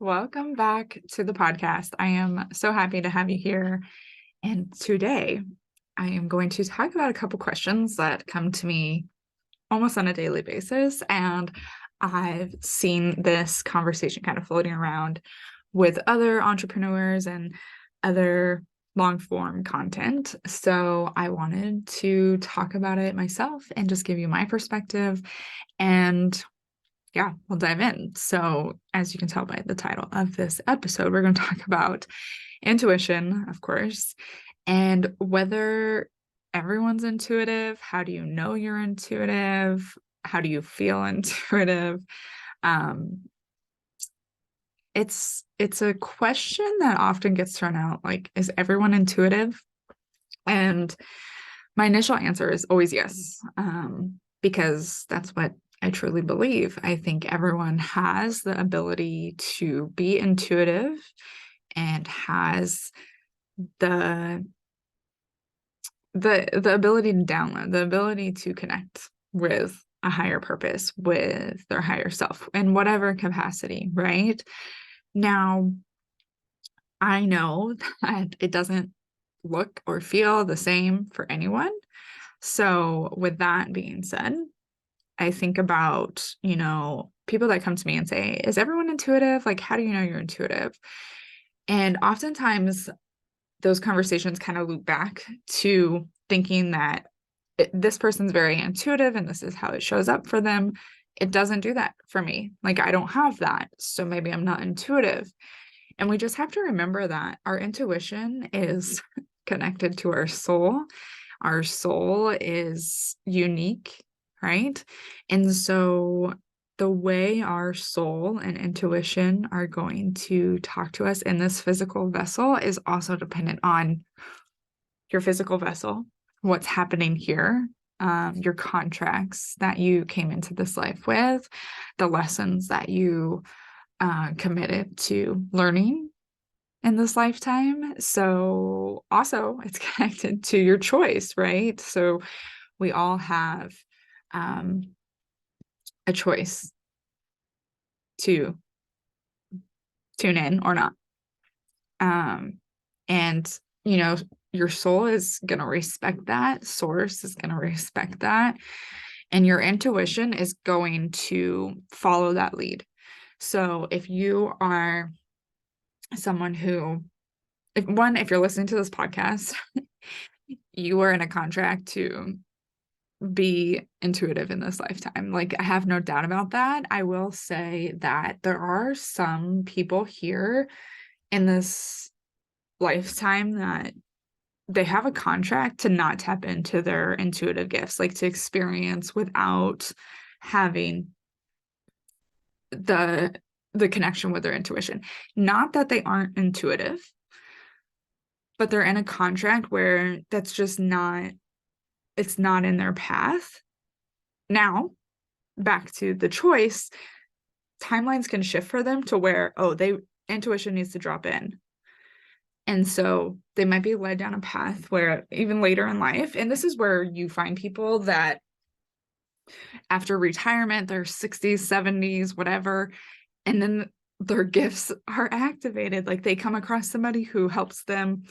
Welcome back to the podcast. I am so happy to have you here. And today I am going to talk about a couple questions that come to me almost on a daily basis. And I've seen this conversation kind of floating around with other entrepreneurs and other long form content. So I wanted to talk about it myself and just give you my perspective. And yeah, we'll dive in. So, as you can tell by the title of this episode, we're going to talk about intuition, of course, and whether everyone's intuitive. How do you know you're intuitive? How do you feel intuitive? Um, it's a question that often gets thrown out, like, is everyone intuitive? And my initial answer is always yes, because that's what I truly believe. I think everyone has the ability to be intuitive and has the the ability to download, the ability to connect with a higher purpose, with their higher self in whatever capacity, right? Now, I know that it doesn't look or feel the same for anyone. So, with that being said, I think about, people that come to me and say, is everyone intuitive? Like, how do you know you're intuitive? And oftentimes those conversations kind of loop back to thinking that this person's very intuitive and this is how it shows up for them. It doesn't do that for me. Like, I don't have that. So maybe I'm not intuitive. And we just have to remember that our intuition is connected to our soul. Our soul is unique, right? And so the way our soul and intuition are going to talk to us in this physical vessel is also dependent on your physical vessel, what's happening here, your contracts that you came into this life with, the lessons that you committed to learning in this lifetime. So also it's connected to your choice, right? So we all have um, a choice to tune in or not. And, your soul is going to respect that. Source is going to respect that. And your intuition is going to follow that lead. So if you are someone who, if you're listening to this podcast, you are in a contract to be intuitive in this lifetime. Like, I have no doubt about that. I will say that there are some people here in this lifetime that they have a contract to not tap into their intuitive gifts, like to experience without having the the connection with their intuition. Not that they aren't intuitive, but they're in a contract where that's just not, it's not in their path. Now, back to the choice, timelines can shift for them to where, oh, they intuition needs to drop in. And so they might be led down a path where even later in life, and this is where you find people that after retirement, their 60s, 70s, whatever, and then their gifts are activated. Like, they come across somebody who helps them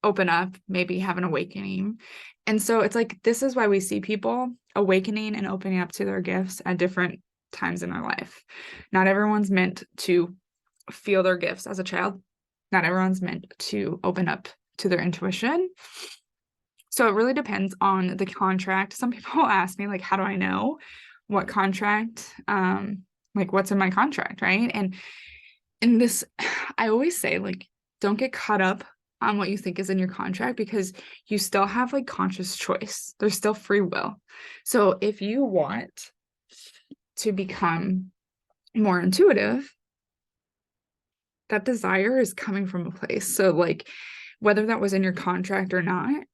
open up, maybe have an awakening. And so it's like, this is why we see people awakening and opening up to their gifts at different times in their life. Not everyone's meant to feel their gifts as a child. Not everyone's meant to open up to their intuition. So it really depends on the contract. Some people ask me, like, how do I know what contract, like, what's in my contract, right? And in this, I always say, like, don't get caught up on what you think is in your contract, because you still have, like, conscious choice. There's still free will. So if you want to become more intuitive, that desire is coming from a place. So, like, whether that was in your contract or not,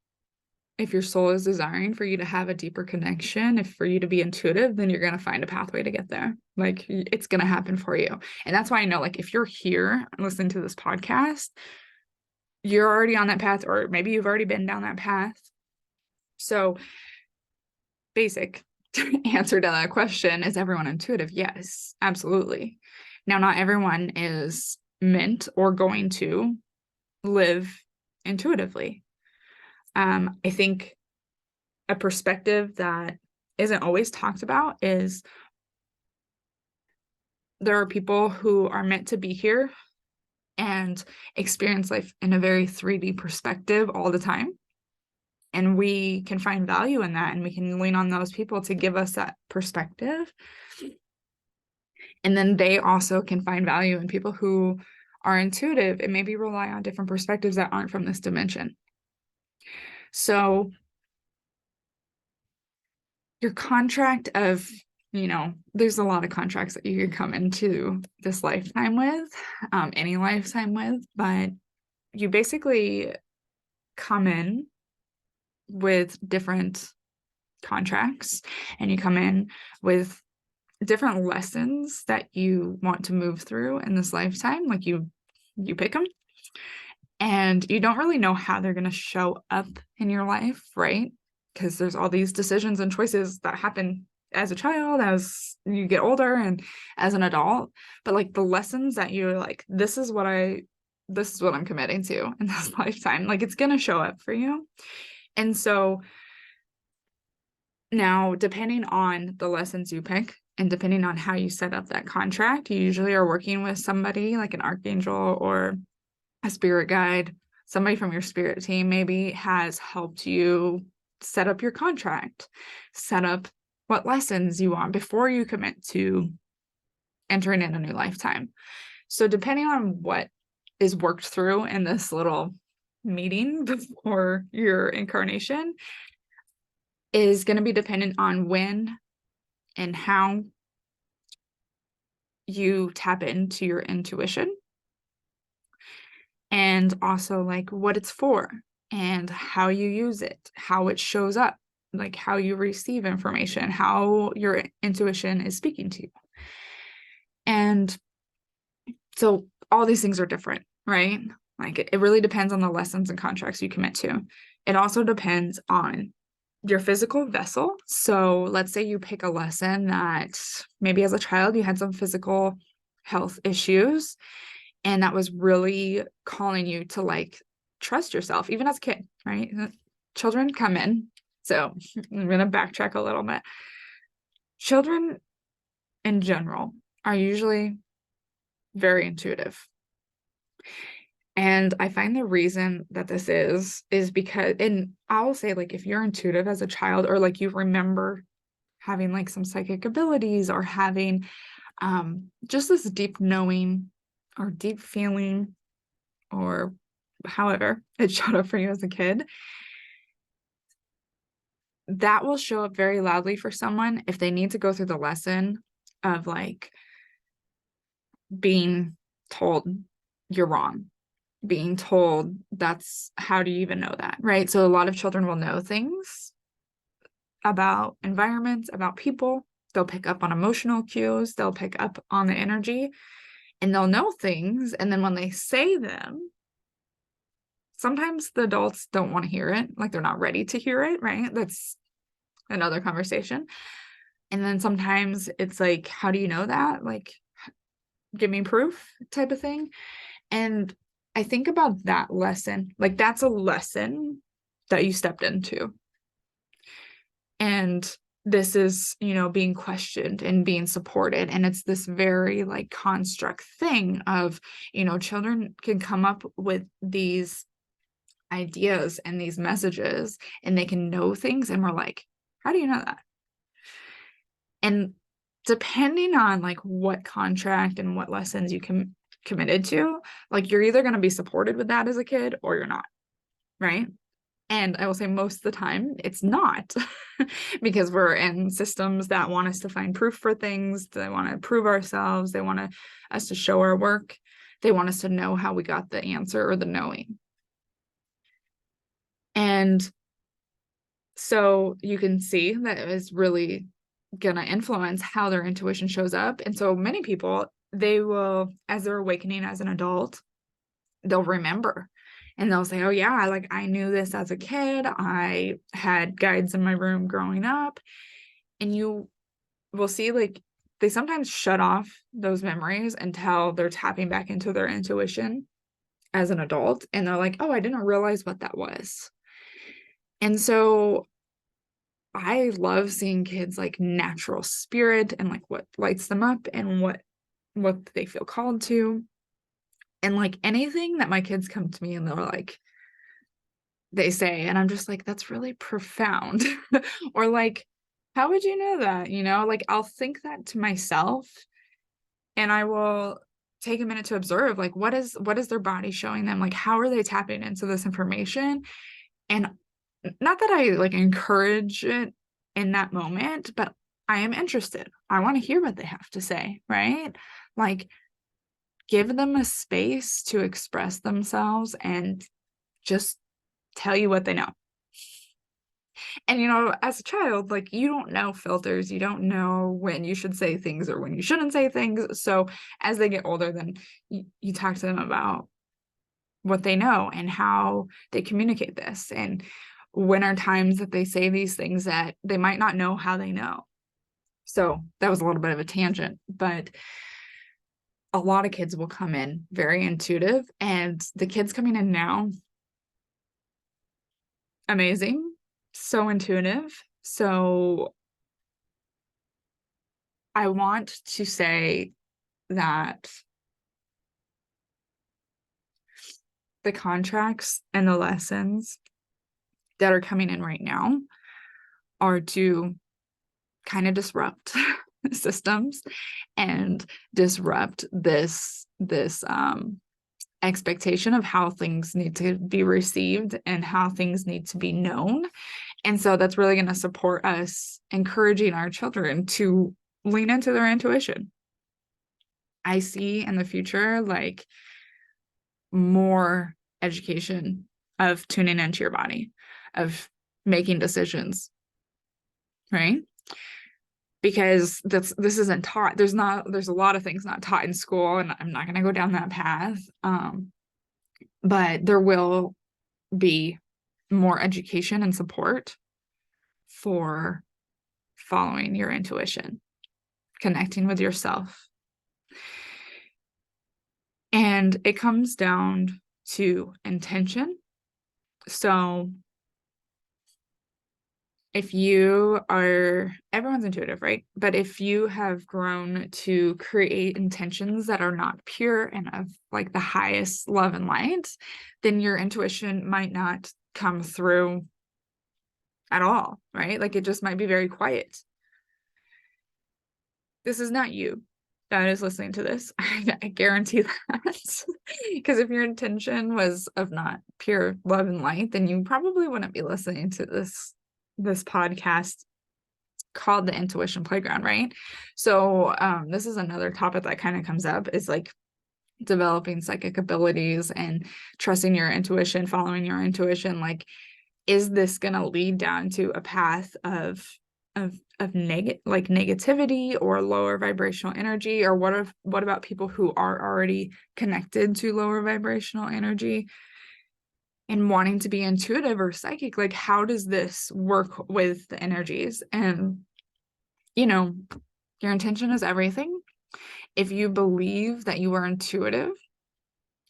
if your soul is desiring for you to have a deeper connection, if for you to be intuitive, then you're going to find a pathway to get there. Like, it's going to happen for you. And that's why I know, like, if you're here listening to this podcast, you're already on that path, or maybe you've already been down that path. So, basic answer to that question, is everyone intuitive? Yes, absolutely. Now, not everyone is meant or going to live intuitively. I think a perspective that isn't always talked about is there are people who are meant to be here and experience life in a very 3D perspective all the time. And we can find value in that, and we can lean on those people to give us that perspective. And then they also can find value in people who are intuitive and maybe rely on different perspectives that aren't from this dimension. So your contract of, there's a lot of contracts that you can come into this lifetime with, any lifetime with, but you basically come in with different contracts, and you come in with different lessons that you want to move through in this lifetime. Like you pick them, and you don't really know how they're going to show up in your life, right? Because there's all these decisions and choices that happen as a child, as you get older, and as an adult. But like the lessons that you're like, this is what I'm committing to in this lifetime, like it's going to show up for you. And so now, depending on the lessons you pick and depending on how you set up that contract, you usually are working with somebody like an archangel or a spirit guide. Somebody from your spirit team maybe has helped you set up your contract, set up what lessons you want before you commit to entering in a new lifetime. So depending on what is worked through in this little meeting before your incarnation is going to be dependent on when and how you tap into your intuition, and also like what it's for and how you use it, how it shows up, like how you receive information, how your intuition is speaking to you. And so all these things are different, right? Like it really depends on the lessons and contracts you commit to. It also depends on your physical vessel. So let's say you pick a lesson that maybe as a child you had some physical health issues, and that was really calling you to like trust yourself, even as a kid, right? Children come in. So I'm going to backtrack a little bit. Children in general are usually very intuitive. And I find the reason that this is because, and I will say, like, if you're intuitive as a child, or like you remember having like some psychic abilities or having just this deep knowing or deep feeling, or however it showed up for you as a kid, that will show up very loudly for someone if they need to go through the lesson of like being told you're wrong, being told that's, how do you even know that, right? So a lot of children will know things about environments, about people. They'll pick up on emotional cues, they'll pick up on the energy, and they'll know things. And then when they say them, sometimes the adults don't want to hear it, like they're not ready to hear it, right? That's another conversation. And then sometimes it's like, how do you know that? Like, give me proof type of thing. And I think about that lesson, like that's a lesson that you stepped into. And this is, being questioned and being supported. And it's this very like construct thing of, children can come up with these ideas and these messages, and they can know things. And we're like, how do you know that? And depending on like what contract and what lessons you committed to, like you're either going to be supported with that as a kid or you're not, right? And I will say most of the time it's not because we're in systems that want us to find proof for things. They want to prove ourselves. They want us to show our work. They want us to know how we got the answer or the knowing. And so you can see that it is really going to influence how their intuition shows up. And so many people, they will, as they're awakening as an adult, they'll remember and they'll say, oh yeah, like I knew this as a kid. I had guides in my room growing up. And you will see like they sometimes shut off those memories until they're tapping back into their intuition as an adult, and they're like, oh, I didn't realize what that was. And so I love seeing kids like natural spirit and like what lights them up and what they feel called to. And like anything that my kids come to me and they're like, they say, and I'm just like, that's really profound. Or like, how would you know that? You know, like I'll think that to myself, and I will take a minute to observe like what is their body showing them? Like how are they tapping into this information? And not that I like encourage it in that moment, but I am interested. I want to hear what they have to say, right? Like give them a space to express themselves and just tell you what they know. And you know, as a child, like you don't know filters, you don't know when you should say things or when you shouldn't say things. So as they get older, then you talk to them about what they know and how they communicate this, and when are times that they say these things that they might not know how they know. So that was a little bit of a tangent, but a lot of kids will come in very intuitive, and the kids coming in now, amazing, so intuitive. So I want to say that the contracts and the lessons that are coming in right now are to kind of disrupt systems and disrupt this expectation of how things need to be received and how things need to be known. And so that's really going to support us encouraging our children to lean into their intuition. I see in the future like more education of tuning into your body, of making decisions, right? Because this isn't taught. There's a lot of things not taught in school, and I'm not going to go down that path. But there will be more education and support for following your intuition, connecting with yourself. And it comes down to intention. So if you are, everyone's intuitive, right? But if you have grown to create intentions that are not pure and of like the highest love and light, then your intuition might not come through at all, right? Like it just might be very quiet. This is not you that is listening to this. I guarantee that. Because if your intention was of not pure love and light, then you probably wouldn't be listening to this podcast called The Intuition Playground, right? So this is another topic that kind of comes up, is like developing psychic abilities and trusting your intuition, following your intuition. Like, is this going to lead down to a path of negativity or lower vibrational energy? Or what about people who are already connected to lower vibrational energy and wanting to be intuitive or psychic? Like, how does this work with the energies? And you know, your intention is everything. If you believe that you are intuitive,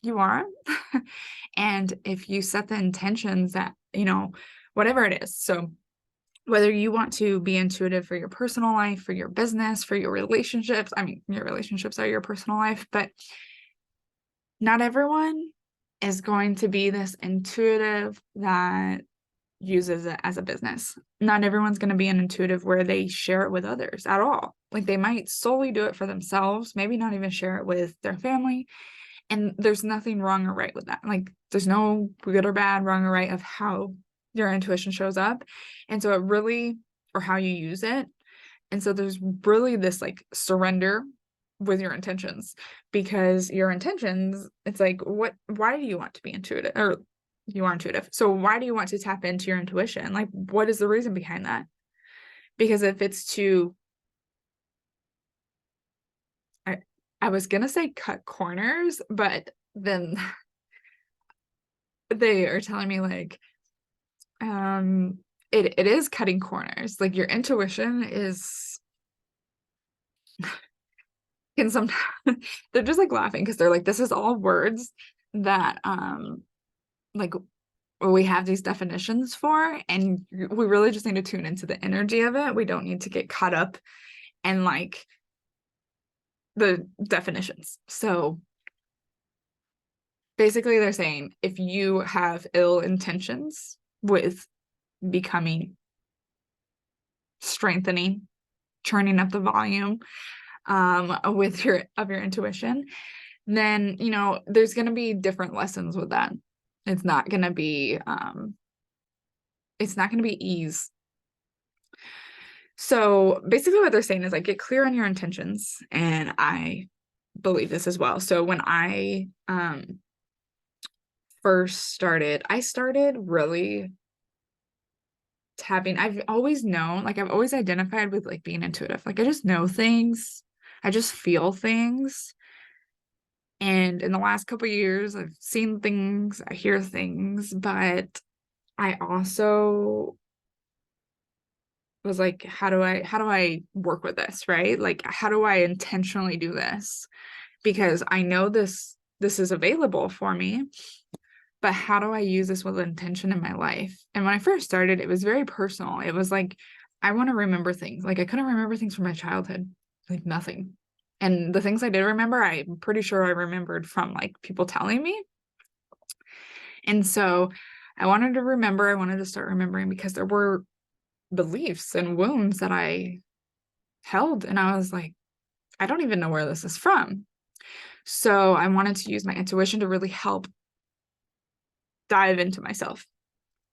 you are. And if you set the intentions that, whatever it is. So whether you want to be intuitive for your personal life, for your business, for your relationships, I mean, your relationships are your personal life, but not everyone is going to be this intuitive that uses it as a business. Not everyone's going to be an intuitive where they share it with others at all. Like they might solely do it for themselves, maybe not even share it with their family. And there's nothing wrong or right with that. Like there's no good or bad, wrong or right of how your intuition shows up. And so it really, or how you use it. And so there's really this like surrender with your intentions, because your intentions, it's like, why do you want to be intuitive? Or you are intuitive. So why do you want to tap into your intuition? Like, what is the reason behind that? Because if it's to, I was going to say cut corners, but then they are telling me like, it is cutting corners. Like your intuition is can sometimes they're just like laughing because they're like, this is all words that like we have these definitions for, and we really just need to tune into the energy of it. We don't need to get caught up in like the definitions. So basically they're saying if you have ill intentions with becoming, strengthening, turning up the volume with your intuition, then there's going to be different lessons with that. It's not going to be ease. So basically what they're saying is like, get clear on your intentions, and I believe this as well. So when I first started, I started really tapping. I've always known, like I've always identified with like being intuitive. Like I just know things, I just feel things. And in the last couple of years, I've seen things, I hear things, but I also was like, how do I work with this, right? Like, how do I intentionally do this? Because I know this is available for me, but how do I use this with intention in my life? And when I first started, it was very personal. It was like, I want to remember things. Like I couldn't remember things from my childhood, like nothing. And the things I did remember, I'm pretty sure I remembered from like people telling me. And so I wanted to start remembering, because there were beliefs and wounds that I held. And I was like, I don't even know where this is from. So I wanted to use my intuition to really help dive into myself.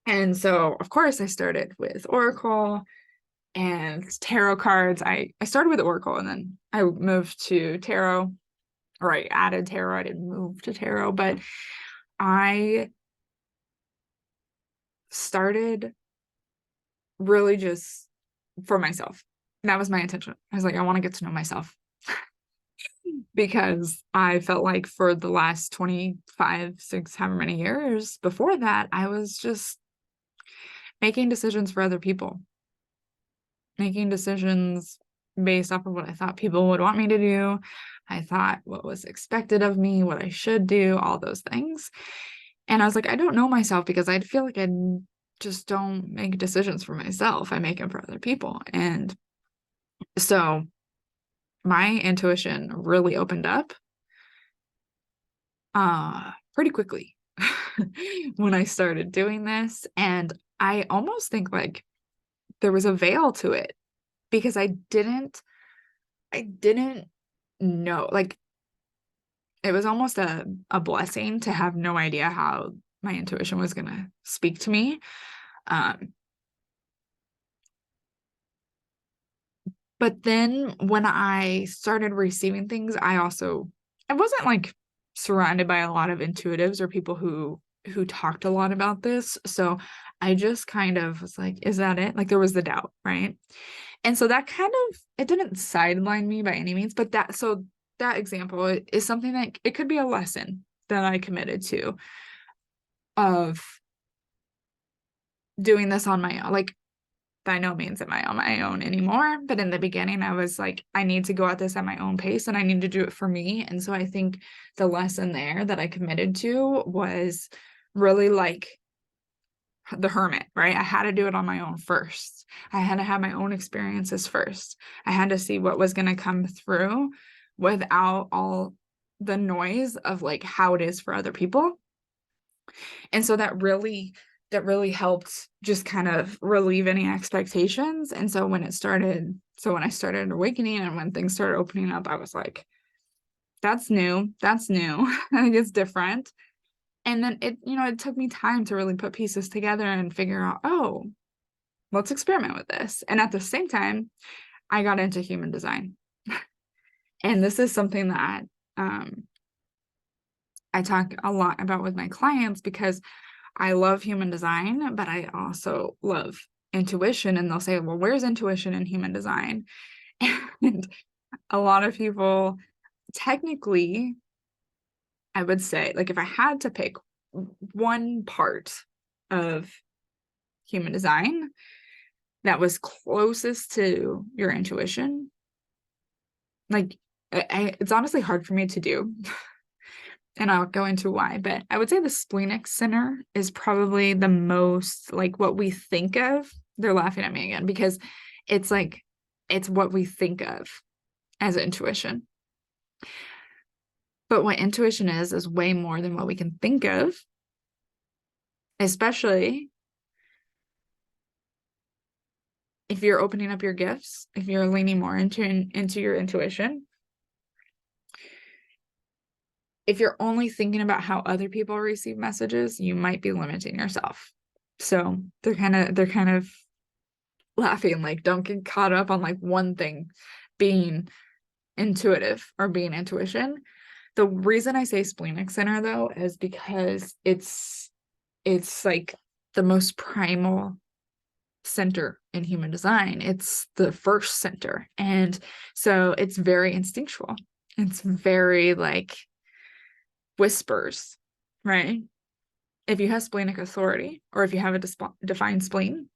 And so, of course, I started with Oracle and tarot cards. I started with Oracle, and then I moved to tarot, or I added tarot. I didn't move to tarot, but I started really just for myself. That was my intention. I was like, I want to get to know myself. Because I felt like for the last 25, 6, however many years before that, I was just making decisions for other people, making decisions based off of what I thought people would want me to do. I thought what was expected of me, what I should do, all those things. And I was like, I don't know myself, because I feel like I just don't make decisions for myself. I make them for other people. And so my intuition really opened up pretty quickly when I started doing this. And I almost think like there was a veil to it, because I didn't know, like it was almost a blessing to have no idea how my intuition was gonna speak to me. But then when I started receiving things, I wasn't like surrounded by a lot of intuitives or people who talked a lot about this. So I just kind of was like, is that it? Like there was the doubt, right? And so that kind of, it didn't sideline me by any means, but that example is something that it could be a lesson that I committed to, of doing this on my own. Like by no means am I on my own anymore. But in the beginning, I was like, I need to go at this at my own pace, and I need to do it for me. And so I think the lesson there that I committed to was really like the hermit, right? I had to do it on my own first. I had to have my own experiences first. I had to see what was going to come through without all the noise of like how it is for other people. And so that really helped just kind of relieve any expectations. And so when I started awakening and when things started opening up, I was like, that's new. I think it's different. And then it took me time to really put pieces together and figure out, oh, let's experiment with this. And at the same time, I got into human design. And this is something that I talk a lot about with my clients, because I love human design, but I also love intuition. And they'll say, well, where's intuition in human design? And a lot of people, technically, I would say, like, if I had to pick one part of human design that was closest to your intuition, like it's honestly hard for me to do. And I'll go into why, but I would say the splenic center is probably the most like what we think of. They're laughing at me again because it's like it's what we think of as intuition. But what intuition is way more than what we can think of, especially if you're opening up your gifts, if you're leaning more into your intuition. If you're only thinking about how other people receive messages, you might be limiting yourself. So they're kind of laughing, like, don't get caught up on like one thing being intuitive or being intuition. The reason I say splenic center though is because it's like the most primal center in human design. It's the first center. And so it's very instinctual. It's very like whispers, right? If you have splenic authority or if you have a defined spleen,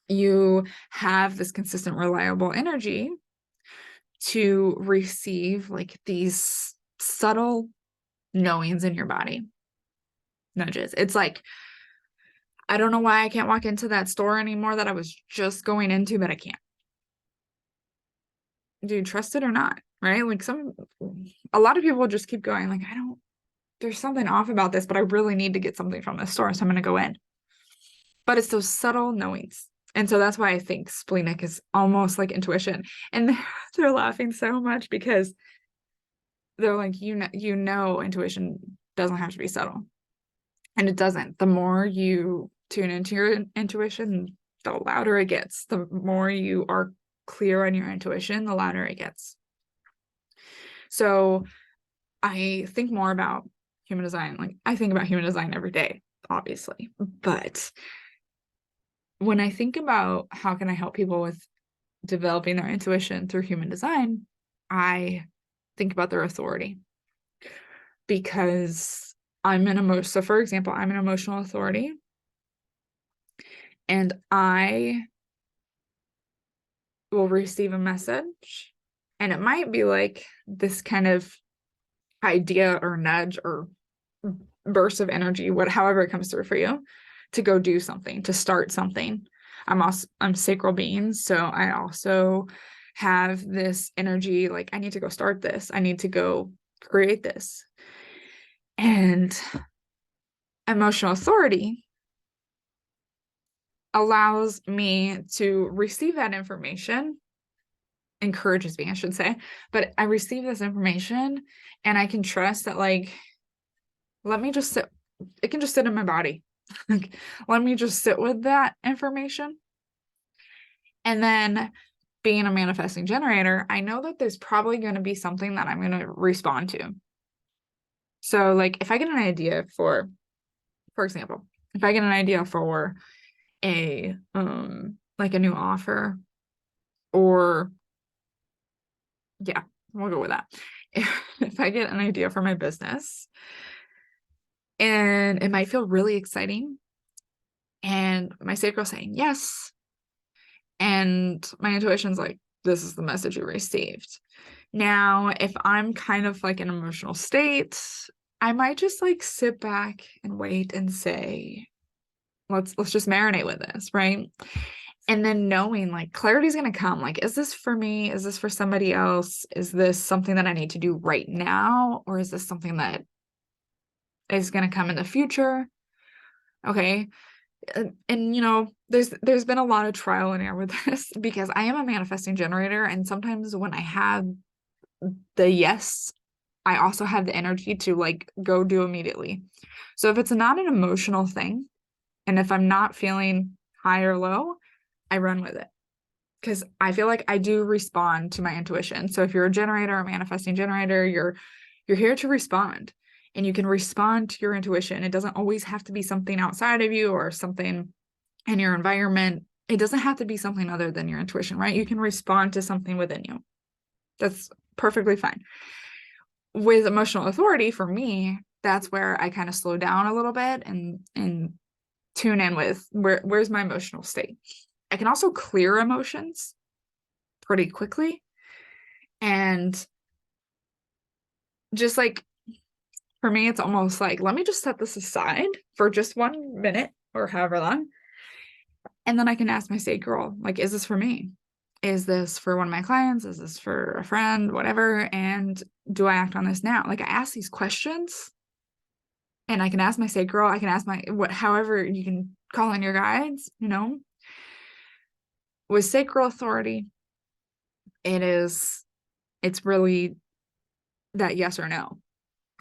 you have this consistent, reliable energy to receive like these subtle knowings in your body, nudges. It's like, I don't know why I can't walk into that store anymore that I was just going into, but I can't. Do you trust it or not? Right? Like a lot of people just keep going, like, there's something off about this, but I really need to get something from this store, so I'm going to go in. But it's those subtle knowings. And so that's why I think splenic is almost like intuition. And they're laughing so much because they're like, you know, intuition doesn't have to be subtle. And it doesn't. The more you tune into your intuition, the louder it gets. The more you are clear on your intuition, the louder it gets. So I think more about human design. Like, I think about human design every day, obviously. But when I think about how can I help people with developing their intuition through human design, I think about their authority. Because so for example, I'm an emotional authority. And I will receive a message. And it might be like this kind of idea or nudge or burst of energy, however it comes through for you, to go do something, to start something. I'm sacral being, so I also have this energy like I need to go start this. I need to go create this. And emotional authority allows me to receive that information, encourages me, I should say, but I receive this information and I can trust that, like, let me just sit, it can just sit in my body. Like, let me just sit with that information. And then being a manifesting generator, I know that there's probably going to be something that I'm going to respond to. So like if I get an idea for example, if I get an idea for a like a new offer, or yeah, we'll go with that. If I get an idea for my business and it might feel really exciting and my sacral saying yes, and my intuition's like, this is the message you received. Now, if I'm kind of like an emotional state, I might just like sit back and wait and say, let's just marinate with this, right? And then knowing like clarity's going to come. Like, is this for me? Is this for somebody else? Is this something that I need to do right now? Or is this something that is going to come in the future? Okay. And you know, there's been a lot of trial and error with this because I am a manifesting generator. And sometimes when I have the yes, I also have the energy to like go do immediately. So if it's not an emotional thing, and if I'm not feeling high or low, I run with it because I feel like I do respond to my intuition. So if you're a generator, a manifesting generator, you're here to respond, and you can respond to your intuition. It doesn't always have to be something outside of you or something in your environment. It doesn't have to be something other than your intuition, right? You can respond to something within you. That's perfectly fine. With emotional authority, for me, that's where I kind of slow down a little bit and tune in with where's my emotional state. I can also clear emotions pretty quickly. And just like, for me, it's almost like, let me just set this aside for just 1 minute or however long. And then I can ask my state girl, like, is this for me? Is this for one of my clients? Is this for a friend? Whatever. And do I act on this now? Like, I ask these questions, and I can ask my state girl, I can ask however you can call in your guides, with sacral authority, it's really that yes or no.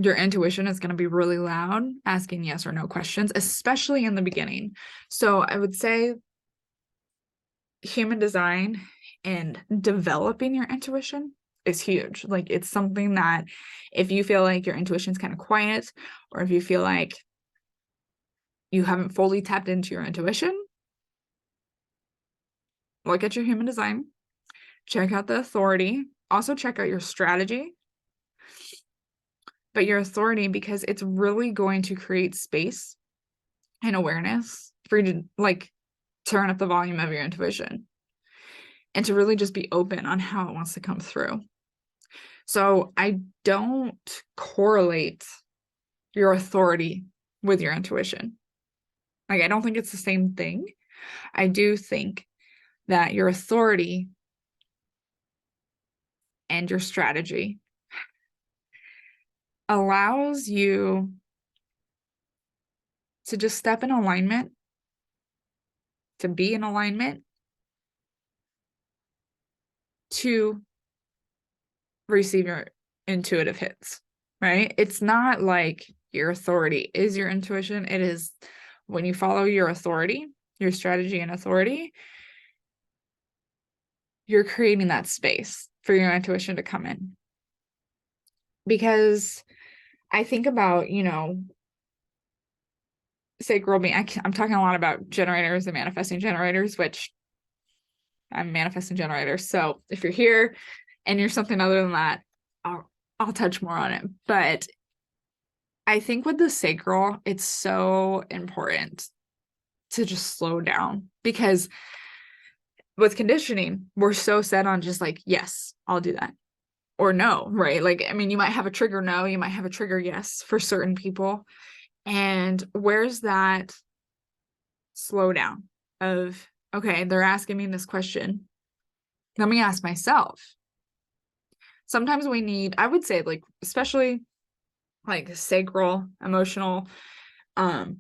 Your intuition is going to be really loud, asking yes or no questions, especially in the beginning. So I would say human design and developing your intuition is huge. Like, it's something that if you feel like your intuition is kind of quiet, or if you feel like you haven't fully tapped into your intuition, look at your human design, check out the authority, also check out your strategy, but your authority, because it's really going to create space and awareness for you to like turn up the volume of your intuition and to really just be open on how it wants to come through. So I don't correlate your authority with your intuition. Like, I don't think it's the same thing. I do think that your authority and your strategy allows you to just step in alignment, to be in alignment, to receive your intuitive hits, right? It's not like your authority is your intuition. It is when you follow your authority, your strategy and authority, you're creating that space for your intuition to come in. Because I think about, sacral being, I'm talking a lot about generators and manifesting generators, which I'm manifesting generators. So if you're here and you're something other than that, I'll touch more on it. But I think with the sacral, it's so important to just slow down, because with conditioning, we're so set on just like, yes, I'll do that, or no, right? Like, I mean, you might have a trigger no, you might have a trigger yes for certain people. And where's that slow down of, okay, they're asking me this question. Let me ask myself. Sometimes we need, I would say, like, especially like sacral, emotional, um,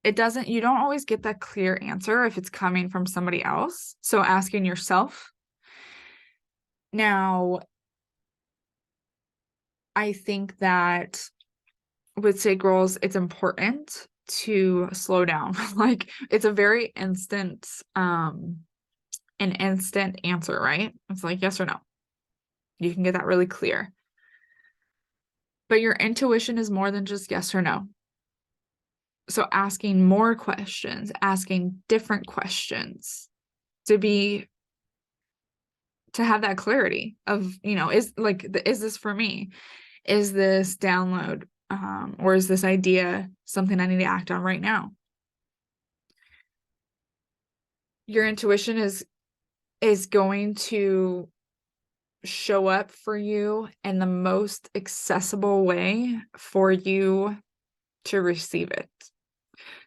you don't always get that clear answer if it's coming from somebody else. So asking yourself. Now, I think that with sacrals, it's important to slow down. Like, it's a very an instant answer, right? It's like yes or no. You can get that really clear. But your intuition is more than just yes or no. So asking more questions, asking different questions to have that clarity of, is this for me? Is this download, or is this idea something I need to act on right now? Your intuition is going to show up for you in the most accessible way for you to receive it.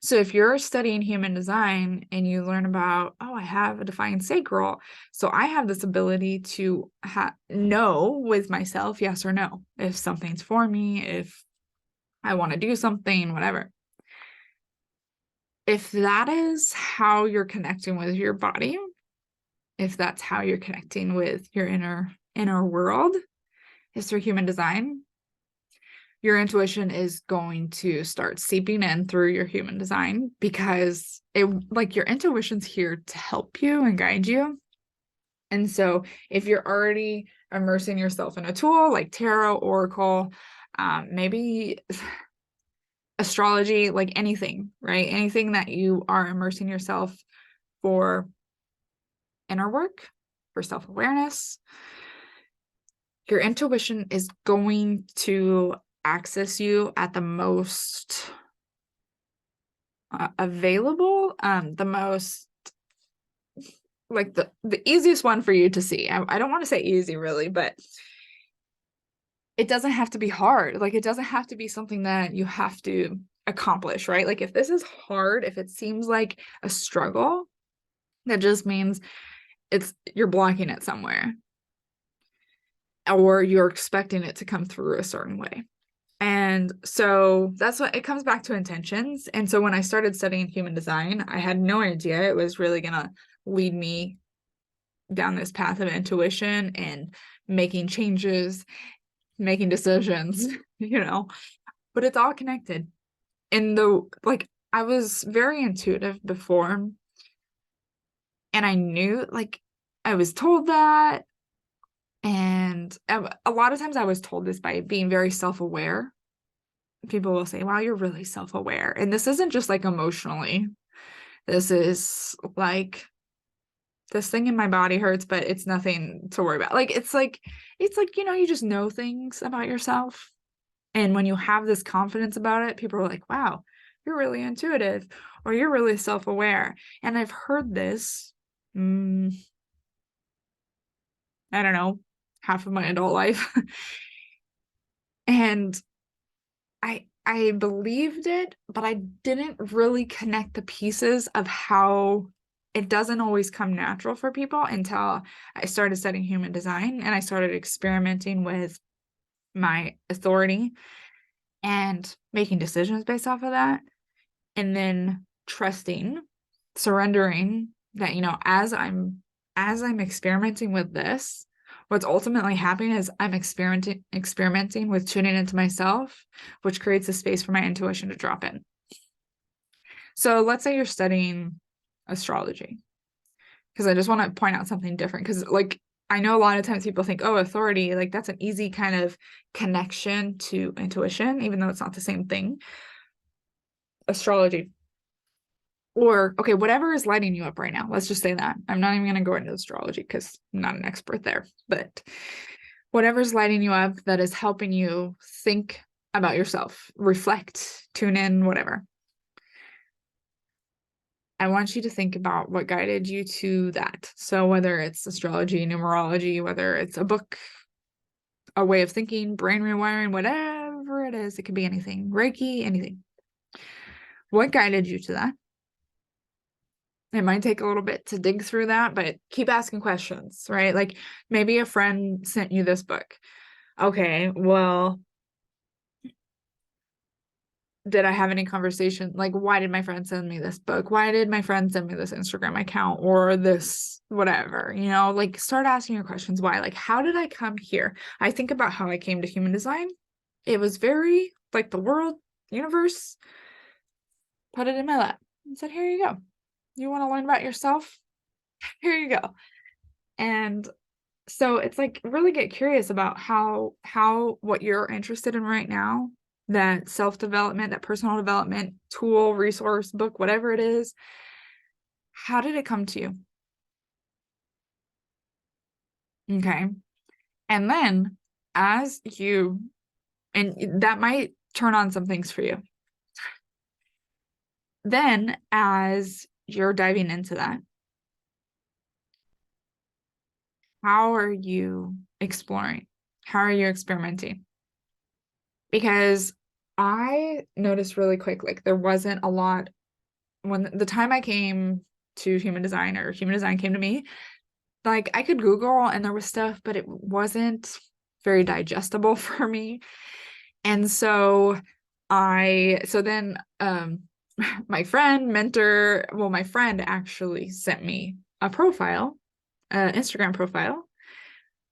So if you're studying human design and you learn about, oh, I have a defined sacral, so I have this ability to know with myself, yes or no, if something's for me, if I want to do something, whatever. If that is how you're connecting with your body, if that's how you're connecting with your inner world, is through human design, your intuition is going to start seeping in through your human design, because your intuition's here to help you and guide you. And so if you're already immersing yourself in a tool like tarot, oracle, maybe astrology, like anything, right? Anything that you are immersing yourself for inner work, for self-awareness, your intuition is going to access you at the most available, the most like the easiest one for you to see. I don't want to say easy really, but it doesn't have to be hard. Like, it doesn't have to be something that you have to accomplish, right? Like, if this is hard, if it seems like a struggle, that just means you're blocking it somewhere, or you're expecting it to come through a certain way. And so that's what it comes back to, intentions. And so when I started studying human design, I had no idea it was really gonna lead me down this path of intuition and making changes, making decisions, but it's all connected. And like, I was very intuitive before, and I knew, like, I was told that, and a lot of times I was told this by being very self-aware. People will say, wow, you're really self-aware. And this isn't just like emotionally. This is like, this thing in my body hurts, but it's nothing to worry about. Like, it's like, you just know things about yourself. And when you have this confidence about it, people are like, wow, you're really intuitive, or you're really self-aware. And I've heard this, I don't know, half of my adult life. And I believed it, but I didn't really connect the pieces of how it doesn't always come natural for people until I started studying human design and I started experimenting with my authority and making decisions based off of that. And then trusting, surrendering that, as I'm experimenting with this, what's ultimately happening is I'm experimenting with tuning into myself, which creates a space for my intuition to drop in. So let's say you're studying astrology, because I just want to point out something different, because, like, I know a lot of times people think, oh, authority, like, that's an easy kind of connection to intuition, even though it's not the same thing. Astrology, or, okay, whatever is lighting you up right now. Let's just say that. I'm not even going to go into astrology because I'm not an expert there, but whatever's lighting you up that is helping you think about yourself, reflect, tune in, whatever. I want you to think about what guided you to that. So whether it's astrology, numerology, whether it's a book, a way of thinking, brain rewiring, whatever it is, it could be anything, Reiki, anything. What guided you to that? It might take a little bit to dig through that, but keep asking questions, right? Like, maybe a friend sent you this book. Okay, well, did I have any conversation? Like, why did my friend send me this book? Why did my friend send me this Instagram account or this whatever? Like, start asking your questions. Why? Like, how did I come here? I think about how I came to human design. It was very like the world, universe, put it in my lap and said, here you go. You want to learn about yourself? Here you go. And so it's like, really get curious about how what you're interested in right now, that self-development, that personal development tool, resource, book, whatever it is, how did it come to you? Okay. And then and that might turn on some things for you. Then as you're diving into that, how are you exploring? How are you experimenting? Because I noticed really quick, like, there wasn't a lot when the time I came to human design, or human design came to me. Like, I could Google and there was stuff, but it wasn't very digestible for me. And so then my friend actually sent me a profile, Instagram profile,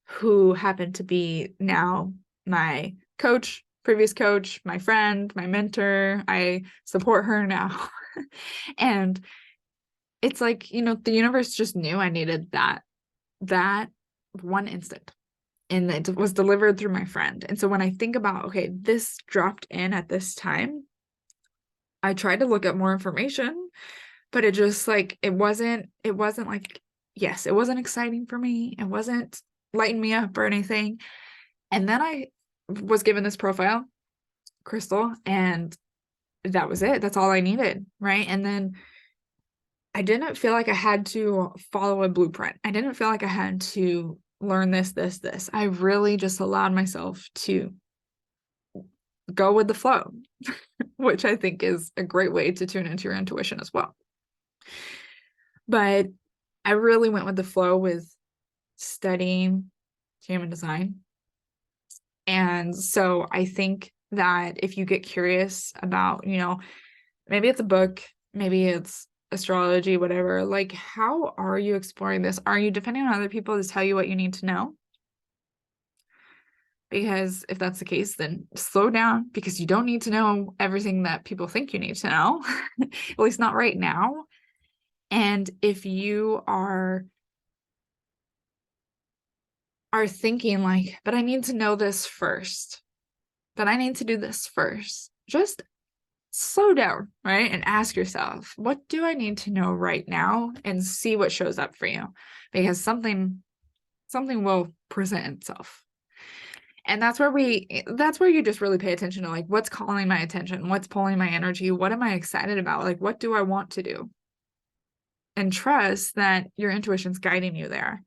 who happened to be now my coach, previous coach, my friend, my mentor. I support her now. And it's like, the universe just knew I needed that one instant. And it was delivered through my friend. And so when I think about, okay, this dropped in at this time, I tried to look up more information, but it just, like, it wasn't like, yes, it wasn't exciting for me. It wasn't lighting me up or anything. And then I was given this profile, Crystal, and that was it. That's all I needed, right? And then I didn't feel like I had to follow a blueprint. I didn't feel like I had to learn this. I really just allowed myself to go with the flow, which I think is a great way to tune into your intuition as well. But I really went with the flow with studying human design. And so I think that if you get curious about, maybe it's a book, maybe it's astrology, whatever, like, how are you exploring this? Are you depending on other people to tell you what you need to know? Because if that's the case, then slow down, because you don't need to know everything that people think you need to know, at least not right now. And if you are thinking like, but I need to know this first, but I need to do this first, just slow down, right? And ask yourself, what do I need to know right now? And see what shows up for you, because something will present itself. And that's where you just really pay attention to, like, what's calling my attention, what's pulling my energy, what am I excited about, like, what do I want to do? And trust that your intuition's guiding you there.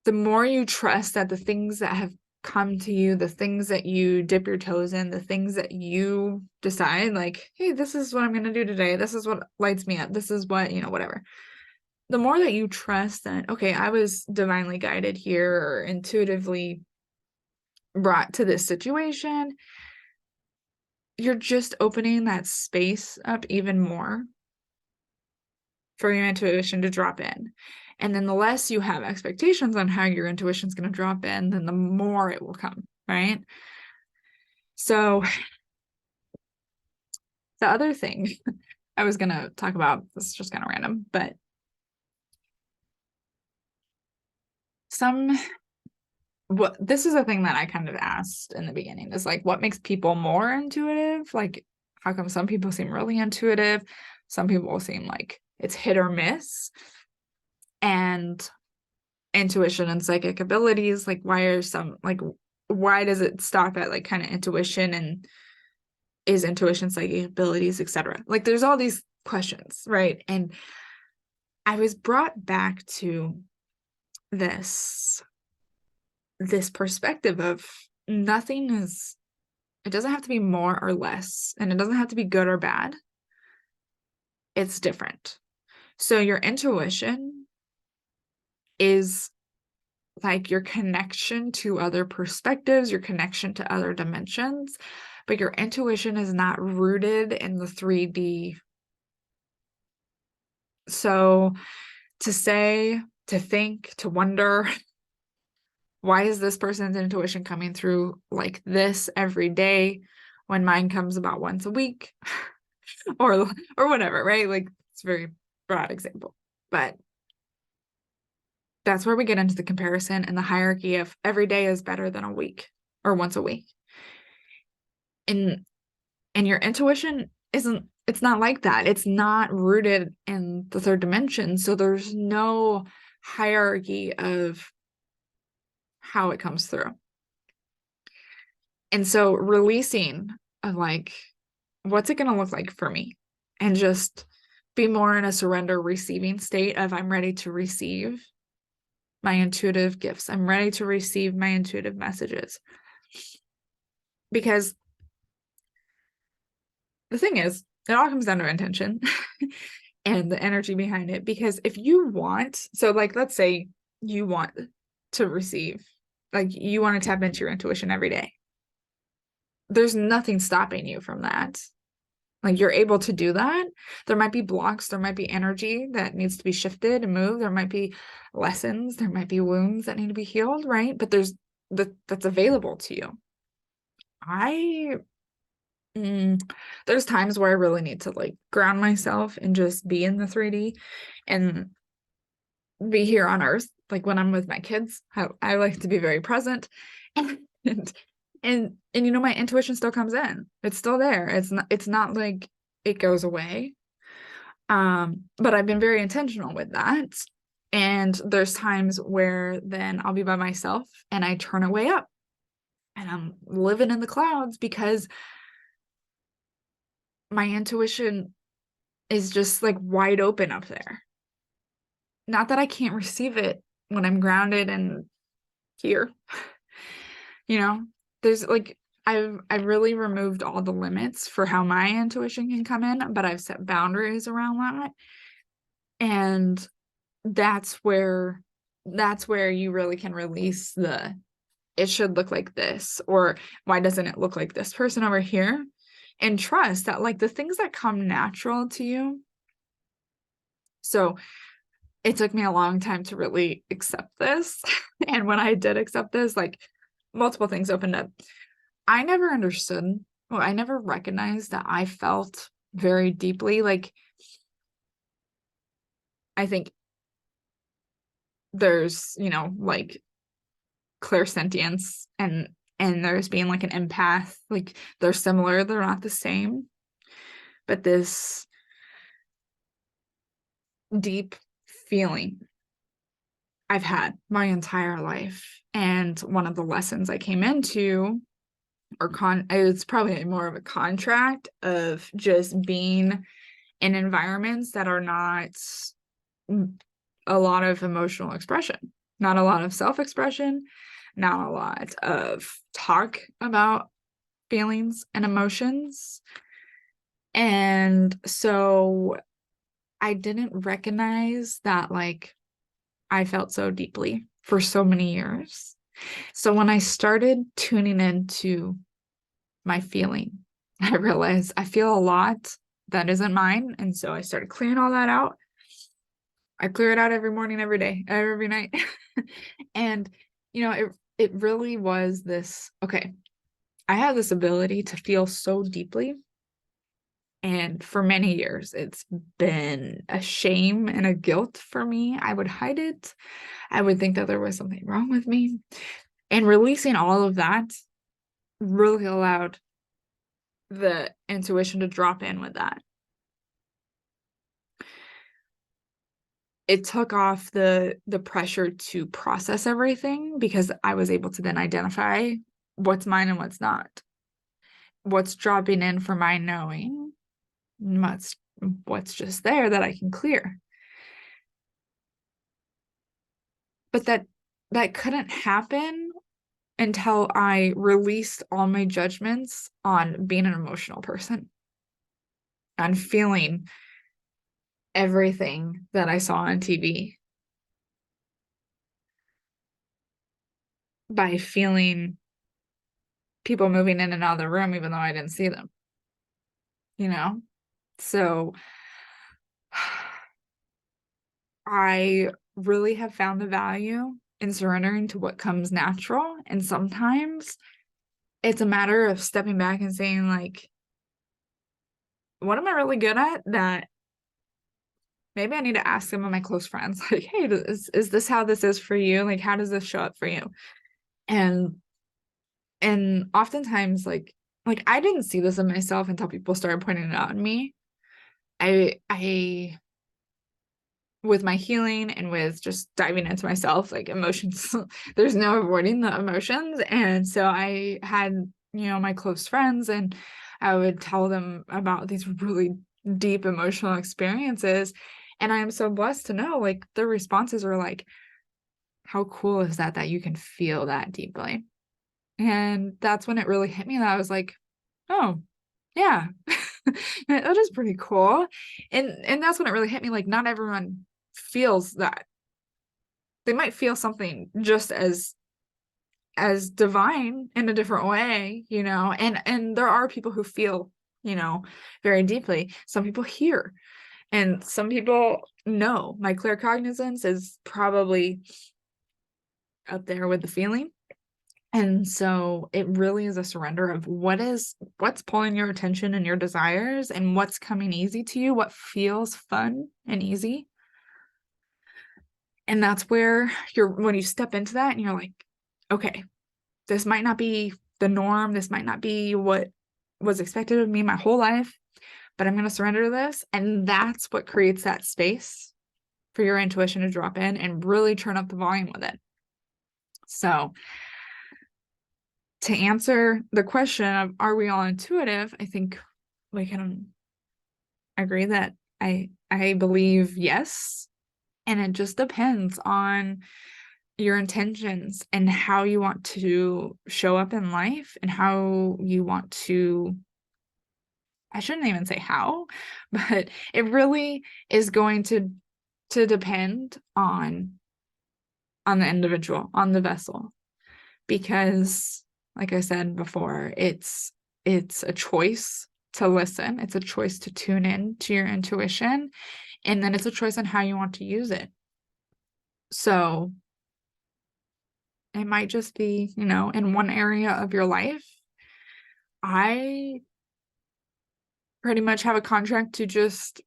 The more you trust that the things that have come to you, the things that you dip your toes in, the things that you decide, like, hey, this is what I'm going to do today, this is what lights me up, this is what, whatever. The more that you trust that, okay, I was divinely guided here or intuitively brought to this situation, you're just opening that space up even more for your intuition to drop in. And then the less you have expectations on how your intuition is going to drop in, then the more it will come, right? So the other thing I was going to talk about, this is just kind of random, but this is a thing that I kind of asked in the beginning, is like, what makes people more intuitive? Like, how come some people seem really intuitive? Some people seem like it's hit or miss. And intuition and psychic abilities, like, why does it stop at like kind of intuition, and is intuition psychic abilities, etc.? Like, there's all these questions, right? And I was brought back to this perspective of it doesn't have to be more or less, and it doesn't have to be good or bad. It's different. So your intuition is like your connection to other perspectives, your connection to other dimensions, but your intuition is not rooted in the 3D. So to say, to think, to wonder, why is this person's intuition coming through like this every day when mine comes about once a week or whatever, right? Like, it's a very broad example, but that's where we get into the comparison and the hierarchy of every day is better than a week or once a week. And your intuition it's not like that. It's not rooted in the third dimension. So there's no hierarchy of how it comes through. And so releasing of like, what's it going to look like for me? And just be more in a surrender receiving state of, I'm ready to receive my intuitive gifts. I'm ready to receive my intuitive messages. Because the thing is, it all comes down to intention and the energy behind it. Because if you want, so like, let's say you want to receive, like, you want to tap into your intuition every day. There's nothing stopping you from that. Like, you're able to do that. There might be blocks, there might be energy that needs to be shifted and moved. There might be lessons, there might be wounds that need to be healed, right? But that's available to you. There's times where I really need to like ground myself and just be in the 3D and be here on Earth. Like, when I'm with my kids, I like to be very present, and my intuition still comes in. It's still there. It's not like it goes away. But I've been very intentional with that. And there's times where then I'll be by myself and I turn it way up and I'm living in the clouds because my intuition is just like wide open up there. Not that I can't receive it when I'm grounded and here. You know, there's like I've really removed all the limits for how my intuition can come in, but I've set boundaries around that. And that's where you really can release the it should look like this, or why doesn't it look like this person over here? And trust that like the things that come natural to you. So it took me a long time to really accept this. And when I did accept this, like multiple things opened up. I never understood, well, I never recognized that I felt very deeply. Like, I think there's, like clairsentience and there's being like an empath. Like they're similar, they're not the same. But this deep feeling I've had my entire life. And one of the lessons I came into, it's probably more of a contract of just being in environments that are not a lot of emotional expression, not a lot of self-expression, not a lot of talk about feelings and emotions. And so I didn't recognize that like I felt so deeply for so many years. So when I started tuning into my feeling, I realized I feel a lot that isn't mine. And so I started clearing all that out. I clear it out every morning, every day, every night. And, it really was this, okay, I have this ability to feel so deeply. And for many years, it's been a shame and a guilt for me. I would hide it. I would think that there was something wrong with me. And releasing all of that really allowed the intuition to drop in with that. It took off the pressure to process everything because I was able to then identify what's mine and what's not. What's dropping in for my knowing, what's just there that I can clear. But that couldn't happen until I released all my judgments on being an emotional person, on feeling everything that I saw on TV, by feeling people moving in and out of the room, even though I didn't see them, So I really have found the value in surrendering to what comes natural. And sometimes it's a matter of stepping back and saying, like, what am I really good at that maybe I need to ask some of my close friends, like, hey, is this how this is for you? Like, how does this show up for you? And oftentimes, like I didn't see this in myself until people started pointing it out in me. I with my healing and with just diving into myself, like emotions, there's no avoiding the emotions. And so I had, my close friends, and I would tell them about these really deep emotional experiences. And I am so blessed to know, like, the responses are like, how cool is that you can feel that deeply? And that's when it really hit me that I was like, oh, yeah, that is pretty cool. And that's when it really hit me, like, not everyone feels that. They might feel something just as divine in a different way, and there are people who feel, very deeply. Some people hear, and some people know. My claircognizance is probably up there with the feeling. And so it really is a surrender of what's pulling your attention and your desires, and what's coming easy to you, what feels fun and easy. And that's where when you step into that and you're like, okay, this might not be the norm. This might not be what was expected of me my whole life, but I'm going to surrender to this. And that's what creates that space for your intuition to drop in and really turn up the volume with it. So to answer the question of, are we all intuitive? I think we can agree that I believe yes. And it just depends on your intentions and how you want to show up in life and how you want to, I shouldn't even say how, but it really is going to depend on the individual, on the vessel, because like I said before, it's a choice to listen, it's a choice to tune in to your intuition, and then it's a choice on how you want to use it. So it might just be, in one area of your life. I pretty much have a contract to just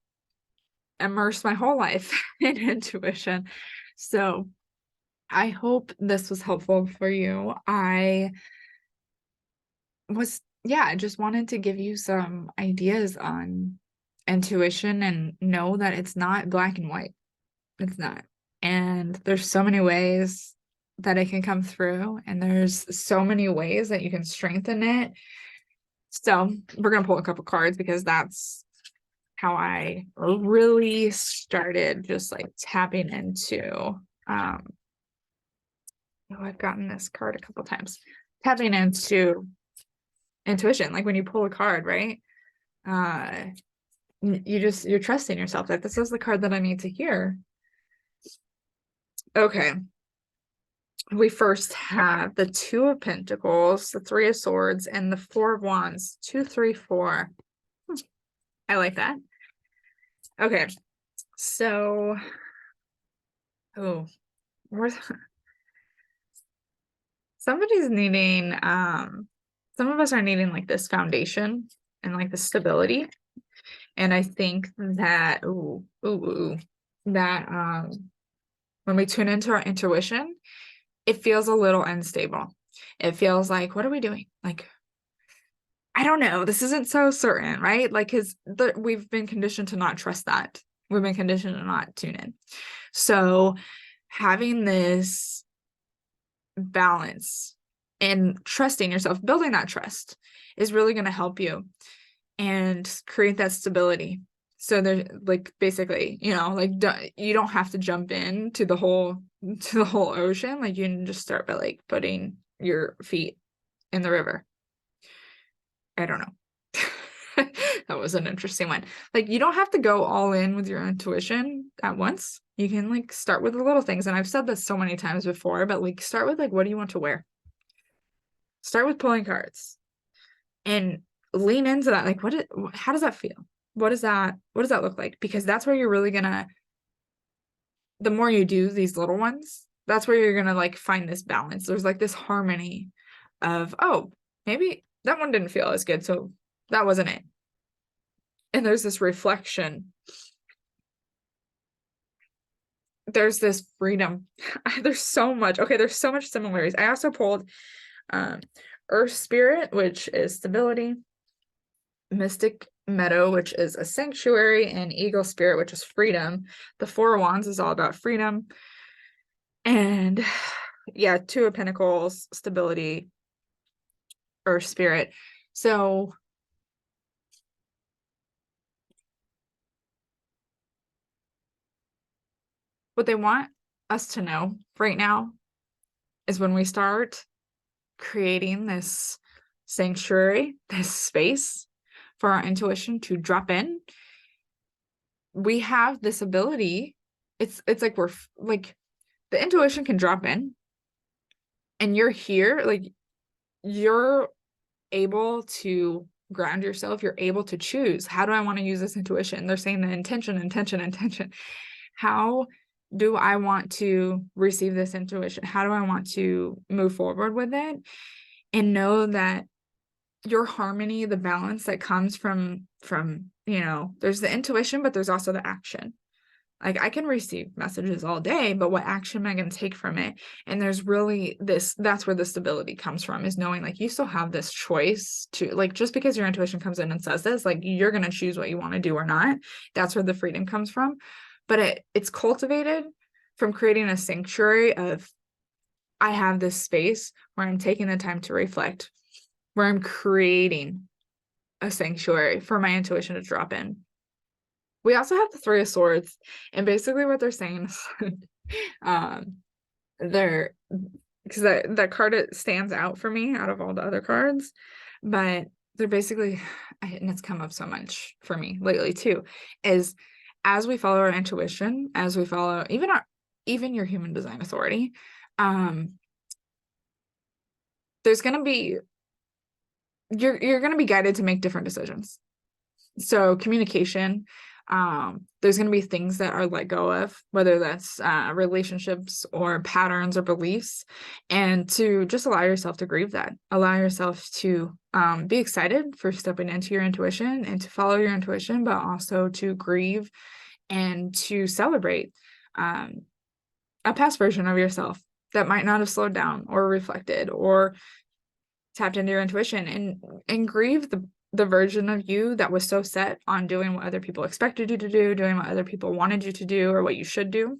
immerse my whole life in intuition. So I hope this was helpful for you. I just wanted to give you some ideas on intuition and know that it's not black and white. It's not. And there's so many ways that it can come through, and there's so many ways that you can strengthen it. So we're going to pull a couple cards because that's how I really started just like tapping into, I've gotten this card a couple times, tapping into intuition. Like when you pull a card, right? You're trusting yourself that this is the card that I need to hear. Okay. We first have the Two of Pentacles, the Three of Swords, and the Four of Wands. 2, 3, 4. I like that. Okay. So, somebody's needing, some of us are needing like this foundation and like the stability. And I think that, that when we tune into our intuition, it feels a little unstable. It feels like, what are we doing? Like, I don't know. This isn't so certain, right? Like, because we've been conditioned to not trust that. We've been conditioned to not tune in. So having this balance and trusting yourself, building that trust is really going to help you and create that stability. So there's like basically, like you don't have to jump in to the whole ocean. Like you can just start by like putting your feet in the river. I don't know. That was an interesting one. Like you don't have to go all in with your intuition at once. You can like start with the little things. And I've said this so many times before, but like start with like, what do you want to wear? Start with pulling cards and lean into that. Like how does that feel? What does that look like? Because that's where you're really gonna, the more you do these little ones, that's where you're gonna like find this balance. There's like this harmony of, oh, maybe that one didn't feel as good, so that wasn't it. And there's this reflection. There's this freedom. There's so much. Okay, there's so much similarities. I also pulled Earth Spirit, which is stability, Mystic Meadow, which is a sanctuary, and Eagle Spirit, which is freedom. The Four of Wands is all about freedom. And yeah, Two of Pentacles, stability, Earth Spirit. So what they want us to know right now is when we start creating this sanctuary, this space for our intuition to drop in, we have this ability. It's like we're like the intuition can drop in and you're here, like you're able to ground yourself. You're able to choose, how do I want to use this intuition? They're saying the intention. How do I want to receive this intuition? How do I want to move forward with it? And know that your harmony, the balance that comes from, there's the intuition, but there's also the action. Like I can receive messages all day, but what action am I going to take from it? And there's really that's where the stability comes from, is knowing like you still have this choice to, like, just because your intuition comes in and says this, like you're going to choose what you want to do or not. That's where the freedom comes from. But it's cultivated from creating a sanctuary of, I have this space where I'm taking the time to reflect, where I'm creating a sanctuary for my intuition to drop in. We also have the Three of Swords, and basically what they're saying is um they're because that card, it stands out for me out of all the other cards, but they're basically, and it's come up so much for me lately too, is as we follow our intuition, as we follow even your human design authority, um there's gonna be you're gonna be guided to make different decisions. So communication, there's going to be things that are let go of, whether that's relationships or patterns or beliefs, and to just allow yourself to grieve that, allow yourself to be excited for stepping into your intuition and to follow your intuition, but also to grieve and to celebrate a past version of yourself that might not have slowed down or reflected or tapped into your intuition, and grieve the version of you that was so set on doing what other people expected you to do, doing what other people wanted you to do, or what you should do.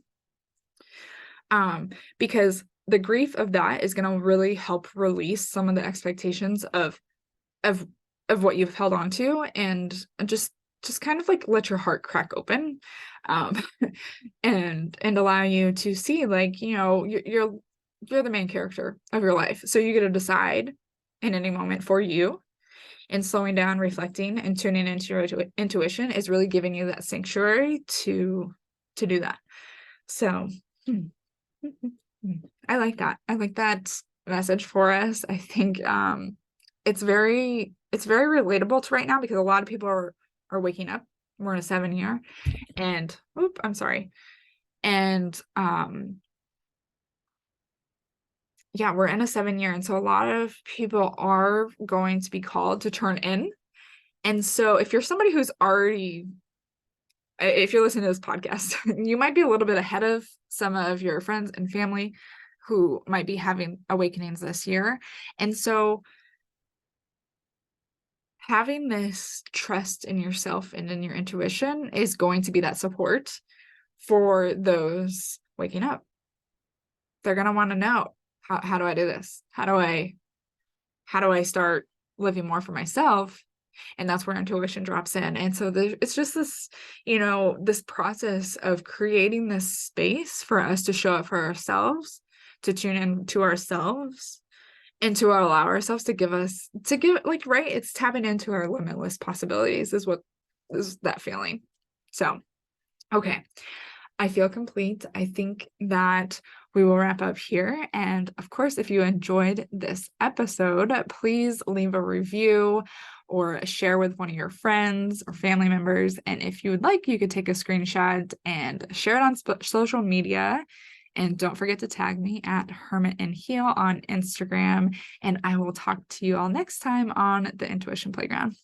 Because the grief of that is going to really help release some of the expectations of what you've held on to, and just kind of like let your heart crack open, um and allow you to see, like, you're the main character of your life, so you get to decide in any moment for you. And slowing down, reflecting, and tuning into your intuition is really giving you that sanctuary to do that. So I like that. I like that message for us. I think it's very relatable to right now, because a lot of people are waking up. We're in a 7 year, and I'm sorry. And yeah, we're in a 7 year, and so a lot of people are going to be called to turn in. And so if you're somebody who's already, if you're listening to this podcast, you might be a little bit ahead of some of your friends and family who might be having awakenings this year. And so having this trust in yourself and in your intuition is going to be that support for those waking up. They're going to want to know, how do I do this? How do I start living more for myself? And that's where intuition drops in. And so it's just this, this process of creating this space for us to show up for ourselves, to tune in to ourselves, and to allow ourselves to give, like, right, it's tapping into our limitless possibilities is what is that feeling. So, okay. I feel complete. I think that we will wrap up here. And of course, if you enjoyed this episode, please leave a review or share with one of your friends or family members. And if you would like, you could take a screenshot and share it on social media. And don't forget to tag me at Hermit and Heal on Instagram. And I will talk to you all next time on the Intuition Playground.